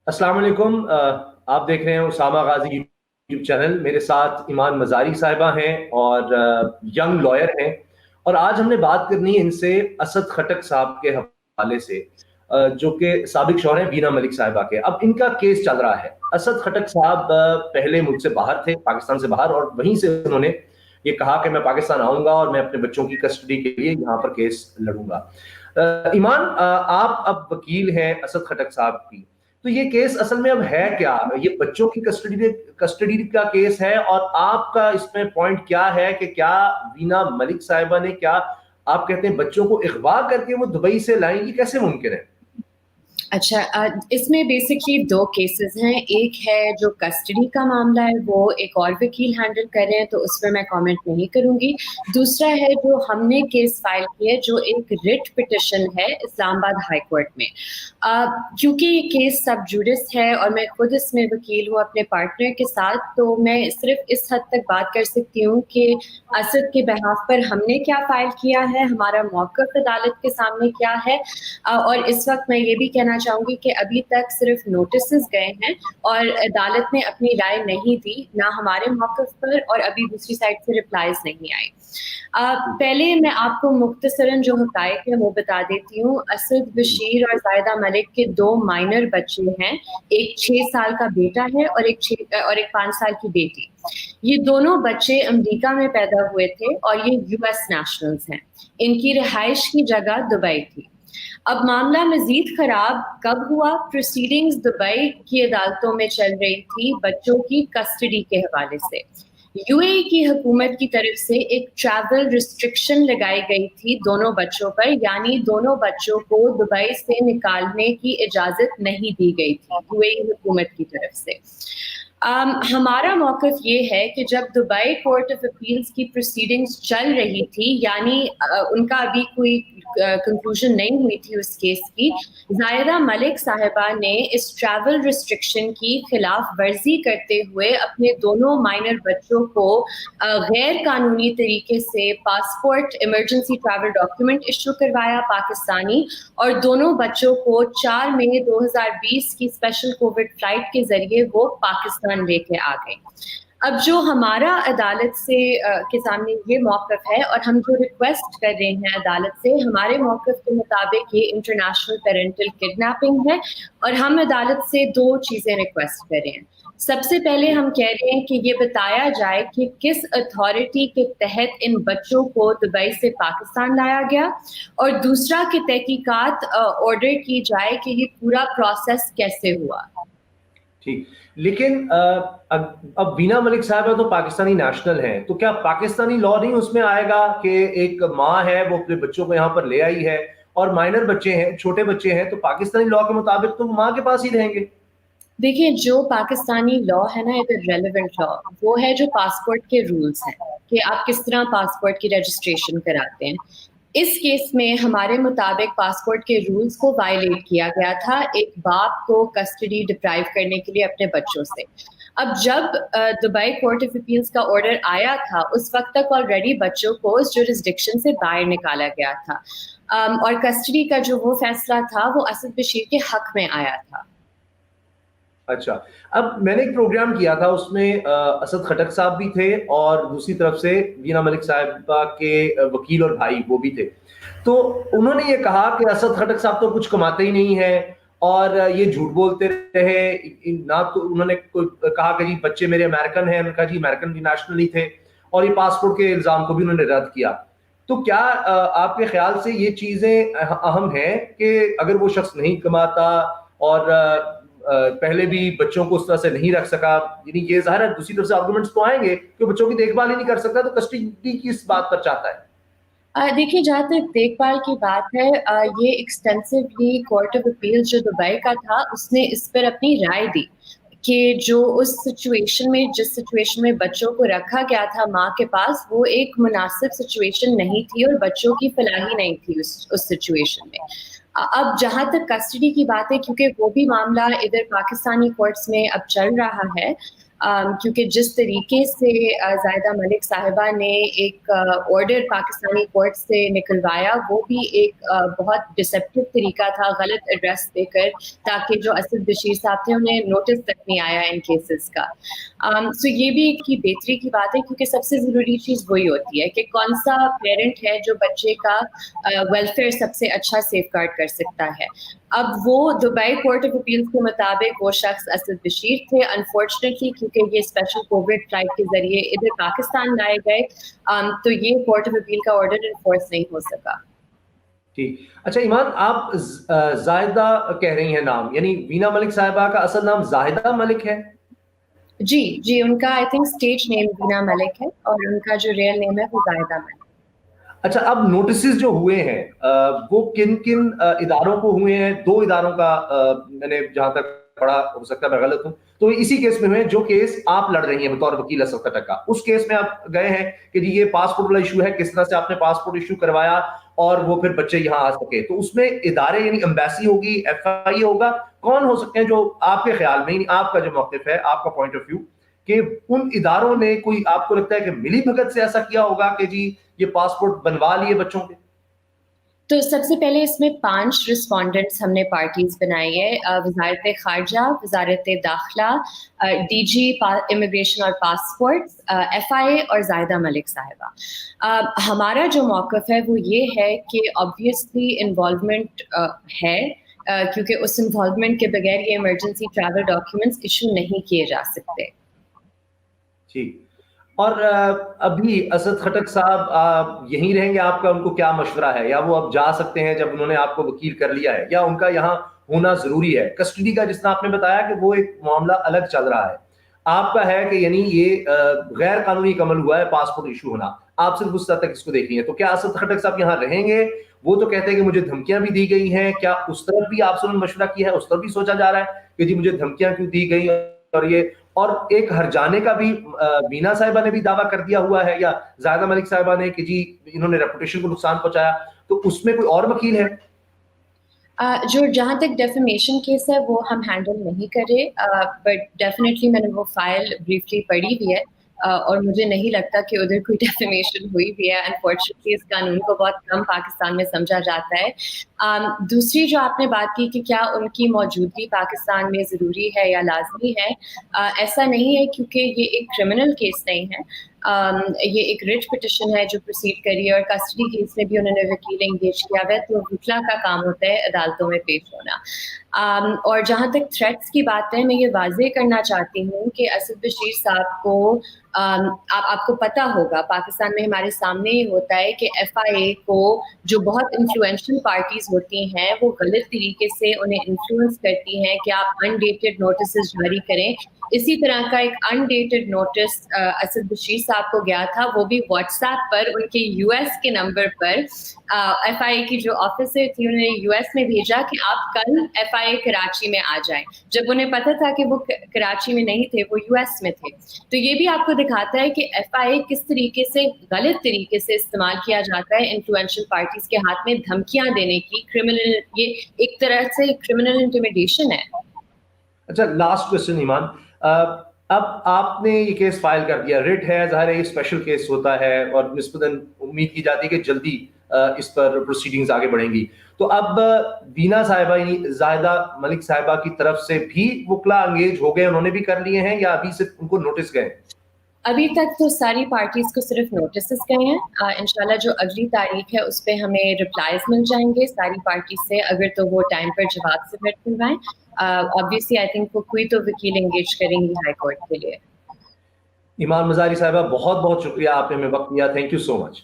السلام علیکم، آپ دیکھ رہے ہیں اسامہ غازی یوٹیوب چینل. میرے ساتھ ایمان مزاری صاحبہ ہیں اور ینگ لائر ہیں. اور آج ہم نے بات کرنی ہے ان سے اسد خٹک صاحب کے حوالے سے، جو کہ سابق شوہر ہیں بینا ملک صاحبہ کے. اب ان کا کیس چل رہا ہے. اسد خٹک صاحب پہلے ملک سے باہر تھے، پاکستان سے باہر، اور وہیں سے انہوں نے یہ کہا کہ میں پاکستان آؤں گا اور میں اپنے بچوں کی کسٹڈی کے لیے یہاں پر کیس لڑوں گا. ایمان، آپ اب وکیل ہیں اسد خٹک صاحب کی، تو یہ کیس اصل میں اب ہے کیا؟ یہ بچوں کی کسٹڈی کا کیس ہے، اور آپ کا اس میں پوائنٹ کیا ہے کہ کیا بینا ملک صاحبہ نے، کیا آپ کہتے ہیں بچوں کو اغوا کر کے وہ دبئی سے لائیں؟ یہ کیسے ممکن ہے؟ اچھا، اس میں بیسکلی دو کیسز ہیں. ایک ہے جو کسٹڈی کا معاملہ ہے، وہ ایک اور وکیل ہینڈل کر رہے ہیں، تو اس پہ میں کامنٹ نہیں کروں گی. دوسرا ہے جو ہم نے کیس فائل کی ہے، جو ایک رٹ پٹیشن ہے اسلام آباد ہائی کورٹ میں. کیونکہ یہ کیس سب جوڈس ہے اور میں خود اس میں وکیل ہوں اپنے پارٹنر کے ساتھ، تو میں صرف اس حد تک بات کر سکتی ہوں کہ اسد کے بہاف پر ہم نے کیا فائل کیا ہے، ہمارا موقف عدالت کے سامنے کیا ہے. اور اس وقت میں یہ بھی کہنا چاہوں گی کہ ابھی تک صرف نوٹسز گئے ہیں اور عدالت نے اپنی رائے نہیں دی، نہ ہمارے موقف پر، اور ابھی دوسری سائڈ سے ریپلائیز نہیں آئی. پہلے میں آپ کو مختصراً جو حقائق ہیں وہ بتا دیتی ہوں. اسد بشیر اور زائدہ ملک کے دو مائنر بچے ہیں، ایک 6 سال کا بیٹا ہے اور ایک 5 سال کی بیٹی. یہ دونوں بچے امریکہ میں پیدا ہوئے تھے اور یہ یو ایس نیشنلز ہیں. ان کی رہائش کی جگہ دبئی تھی. اب معاملہ مزید خراب کب ہوا؟ پروسیڈنگز دبئی کی عدالتوں میں چل رہی تھی بچوں کی کسٹڈی کے حوالے سے. یو اے کی حکومت کی طرف سے ایک ٹریول ریسٹرکشن لگائی گئی تھی دونوں بچوں پر، یعنی دونوں بچوں کو دبئی سے نکالنے کی اجازت نہیں دی گئی تھی یو اے حکومت کی طرف سے. ہمارا موقف یہ ہے کہ جب دبئی کورٹ آف اپیلز کی پروسیڈنگز چل رہی تھی، یعنی ان کا ابھی کوئی کنکلوژن نہیں ہوئی تھی اس کیس کی، زائدہ ملک صاحبہ نے اس ٹریول ریسٹرکشن کی خلاف ورزی کرتے ہوئے اپنے دونوں مائنر بچوں کو غیر قانونی طریقے سے passport emergency travel document issue کروایا پاکستانی، اور دونوں بچوں کو 4 مئی 2020 کی اسپیشل کووڈ فلائٹ کے ذریعے وہ پاکستان لے کے آ گئے. اب جو ہمارا عدالت سے کے سامنے یہ موقف ہے اور ہم جو ریکویسٹ کر رہے ہیں عدالت سے، ہمارے موقف کے مطابق یہ انٹرنیشنل پیرنٹل کڈنیپنگ ہے، اور ہم عدالت سے 2 چیزیں ریکویسٹ کر رہے ہیں. سب سے پہلے ہم کہہ رہے ہیں کہ یہ بتایا جائے کہ کس اتھارٹی کے تحت ان بچوں کو دبئی سے پاکستان لایا گیا، اور دوسرا کہ تحقیقات آرڈر کی جائے کہ یہ پورا پروسیس کیسے ہوا. ٹھیک، لیکن اب بینا ملک صاحبہ تو پاکستانی نیشنل ہیں، تو کیا پاکستانی لا نہیں اس میں آئے گا کہ ایک ماں ہے وہ اپنے بچوں کو یہاں پر لے آئی ہے اور مائنر بچے ہیں، چھوٹے بچے ہیں، تو پاکستانی لا کے مطابق تو ماں کے پاس ہی رہیں گے؟ دیکھیں، جو پاکستانی لا ہے نا، ایک ریلیونٹ لا، وہ ہے جو پاسپورٹ کے رولز ہیں کہ آپ کس طرح پاسپورٹ کی رجسٹریشن کراتے ہیں. اس کیس میں ہمارے مطابق پاسپورٹ کے رولز کو وائلیٹ کیا گیا تھا ایک باپ کو کسٹڈی ڈپرائیو کرنے کے لیے اپنے بچوں سے. اب جب دبئی کورٹ آف اپیلز کا آرڈر آیا تھا، اس وقت تک آلریڈی بچوں کو اس جورسڈکشن سے باہر نکالا گیا تھا، اور کسٹڈی کا جو وہ فیصلہ تھا وہ اسد بشیر کے حق میں آیا تھا. اچھا، اب میں نے ایک پروگرام کیا تھا، اس میں اسد خٹک صاحب بھی تھے اور دوسری طرف سے بینا ملک صاحبہ کے وکیل اور بھائی وہ بھی تھے. تو انہوں نے یہ کہا کہ اسد خٹک صاحب تو کچھ کماتے ہی نہیں ہیں اور یہ جھوٹ بولتے رہے. نہ تو انہوں نے کہا کہ جی بچے میرے امریکن ہیں، انہوں نے کہا جی امریکن بھی نیشنل ہی تھے، اور یہ پاسپورٹ کے الزام کو بھی انہوں نے رد کیا. تو کیا آپ کے خیال سے یہ چیزیں اہم ہیں کہ اگر وہ شخص نہیں کماتا اور پہلے بھی بچوں کو اس طرح سے نہیں رکھ سکا، یعنی یہ ظاہر ہے دوسری طرف سے آرگومنٹس تو آئیں گے کہ بچوں کی دیکھ بھال ہی نہیں کر سکتا، تو کسٹڈی کس بات پر چاہتا ہے؟ دیکھیے، جہاں تک دیکھ بھال کی بات ہے، یہ ایکسٹینسولی کورٹ آف اپیل جو دبئی کا تھا اس نے اس پر اپنی رائے دی کہ جو اس سچویشن میں جس سچویشن میں بچوں کو رکھا گیا تھا ماں کے پاس، وہ ایک مناسب سچویشن نہیں تھی اور بچوں کی فلاحی نہیں تھی اس سچویشن میں. اب جہاں تک کسٹڈی کی بات ہے، کیونکہ وہ بھی معاملہ ادھر پاکستانی کورٹس میں اب چل رہا ہے، क्योंकि जिस तरीके से ज़ाहिदा मलिक साहिबा ने एक ऑर्डर पाकिस्तानी कोर्ट से निकलवाया, वो भी एक बहुत डिसेप्टिव तरीका था, गलत एड्रेस देकर, ताकि जो असद बशीर साहब थे उन्हें नोटिस तक नहीं आया इन केसेस का। सो ये भी एक की बेहतरी की बात है, क्योंकि सबसे ज़रूरी चीज़ वही होती है कि कौन सा पेरेंट है जो बच्चे का वेलफेयर सबसे अच्छा सेफगार्ड कर सकता है। अब वो दुबई कोर्ट ऑफ अपील्स के मुताबिक वो शख्स असद बशीर थे। अनफॉर्चुनेटली क्योंकि ये स्पेशल कोविड फ्लाइट के जरिए इधर पाकिस्तान लाए गए, तो ये कोर्ट ऑफ अपील का ऑर्डर इन्फोर्स नहीं हो सका। ठीक, अच्छा ईमान, आप जाहिदा कह रही हैं नाम, यानी वीना मलिक साहिबा का असल नाम जाहिदा मलिक है? जी जी, उनका I think stage name Veena Malik है और उनका जो रियल नेम है वो जाहिदा मलिक। अच्छा, अब नोटिसेस जो हुए हैं वो किन किन इदारों को हुए हैं? 2 इदारों का मैंने जहां तक पढ़ा, हो सकता है मैं गलत हूं, तो इसी केस में हुए जो केस आप लड़ रही हैं बतौर वकील असद खटक का। उस केस में आप गए हैं कि जी ये पासपोर्ट वाला इशू है, किस तरह से आपने पासपोर्ट इशू करवाया और वो फिर बच्चे यहाँ आ सके। तो उसमें इदारे यानी एम्बेसी होगी, FIA होगा, कौन हो सकते हैं जो आपके ख्याल में, आपका जो मौक़िफ़ है, आपका पॉइंट ऑफ व्यू, कि उन इदारों ने कोई आपको लगता है कि मिली भगत से ऐसा किया होगा कि जी ये पासपोर्ट बनवा लिए बच्चों के? तो सबसे पहले इसमें 5 रिस्पोंडेंट्स हमने पार्टीज बनाई है, वजारत खारजा, वजारत दाखिला, DG इमिग्रेशन और पासपोर्ट, FIA और जाहिदा मलिक साहिबा। हमारा जो मौक़िफ़ है वो ये है कि ऑब्वियसली इन्वॉल्वमेंट है, क्योंकि उस इन्वॉल्वमेंट के बगैर ये इमरजेंसी ट्रैवल डॉक्यूमेंट्स इशू नहीं किए जा सकते। ठीक, और अभी असद खटक साहब यहीं रहेंगे? आपका उनको क्या मशवरा है, या वो अब जा सकते हैं जब उन्होंने आपको वकील कर लिया है, या उनका यहाँ होना जरूरी है? कस्टडी का जिसना आपने बताया कि वो एक मामला अलग चल रहा है, आपका है कि यानी ये गैर कानूनी कमल हुआ है पासपोर्ट इशू होना, आप सिर्फ उस तरह तक इसको देख रही हैं। तो क्या असद खटक साहब यहाँ रहेंगे? वो तो कहते हैं कि मुझे धमकियां भी दी गई हैं, क्या उस तरफ भी आपसे उन्होंने मशवरा किया है? उस तरफ भी सोचा जा रहा है कि जी मुझे धमकियां क्यों दी गई, और ये, और एक हरजाने का भी वीना साहिबा ने भी दावा कर दिया हुआ है, या जाहिदा मलिक साहिबा ने, कि जी इन्होंने रेपुटेशन को नुकसान पहुंचाया। तो उसमें कोई और वकील है? जो जहाँ तक डेफेमेशन केस है वो हम हैंडल नहीं करे, बट डेफिनेटली मैंने वो फाइल ब्रीफली पढ़ी भी है, और मुझे नहीं लगता कि उधर कोई डेफेमेशन हुई भी है। अनफॉर्चुनेटली इस कानून को बहुत कम पाकिस्तान में समझा जाता है। दूसरी जो आपने बात की कि क्या उनकी मौजूदगी पाकिस्तान में ज़रूरी है या लाजमी है, ऐसा नहीं है, क्योंकि ये एक क्रिमिनल केस नहीं है। ये एक रिट पिटिशन है जो प्रोसीड करी है, और कस्टडी केस में भी उन्होंने वकील एंगेज किया हुआ है, तो वकीला का काम होता है अदालतों में पेश होना। और जहाँ तक थ्रेट्स की बात है, मैं ये वाज़ेह करना चाहती हूँ कि असद बशीर साहब को आपको पता होगा पाकिस्तान में हमारे सामने ये होता है कि FIA को जो बहुत इन्फ्लुएंशियल पार्टीज होती हैं वो गलत तरीके से उन्हें इन्फ्लुएंस करती हैं कि आप अनडेटेड नोटिस जारी करें। इसी तरह का एक अनडेटेड नोटिस असद बशीर साहब को गया था, वो भी व्हाट्सएप पर उनके US के नंबर पर। FIA की जो ऑफिसर थी उन्होंने US में भेजा कि आप कल FIA कराची में आ जाएं, जब उन्हें पता था कि वो कराची में नहीं थे, वो US में थे। तो ये भी आपको दिखाता है कि FIA किस तरीके से गलत तरीके से इस्तेमाल किया जाता है इन्फ्लुएंशियल पार्टीज के हाथ में धमकियां देने की। क्रिमिनल, ये एक तरह से क्रिमिनल इंटिमिडेशन है। अच्छा, लास्ट क्वेश्चन ईमान, अब आपने ये केस फाइल कर दिया, रिट है, ज़ाहिर है ये स्पेशल केस होता है और निस्बतन उम्मीद की जाती है कि जल्दी इस पर प्रोसीडिंग्स आगे बढ़ेंगी। तो अब वीना साहिबा यानी जाहिदा मलिक साहिबा की तरफ से भी वकला एंगेज हो गए, उन्होंने भी कर लिए हैं, या अभी सिर्फ उनको नोटिस गए? अभी तक तो सारी पार्टीज को सिर्फ नोटिस गए हैं। इंशाल्लाह जो अगली तारीख है उस पर हमें रिप्लाईज मिल जाएंगे सारी पार्टीज से, अगर तो वो टाइम पर जवाब सबमिट करवाएं। ऑब्वियसली आई थिंक वो कोई तो वकील एंगेज करेंगी हाई कोर्ट के लिए। ईमान मज़ारी साहिबा, बहुत बहुत शुक्रिया, आपने हमें वक्त दिया। Thank you so much.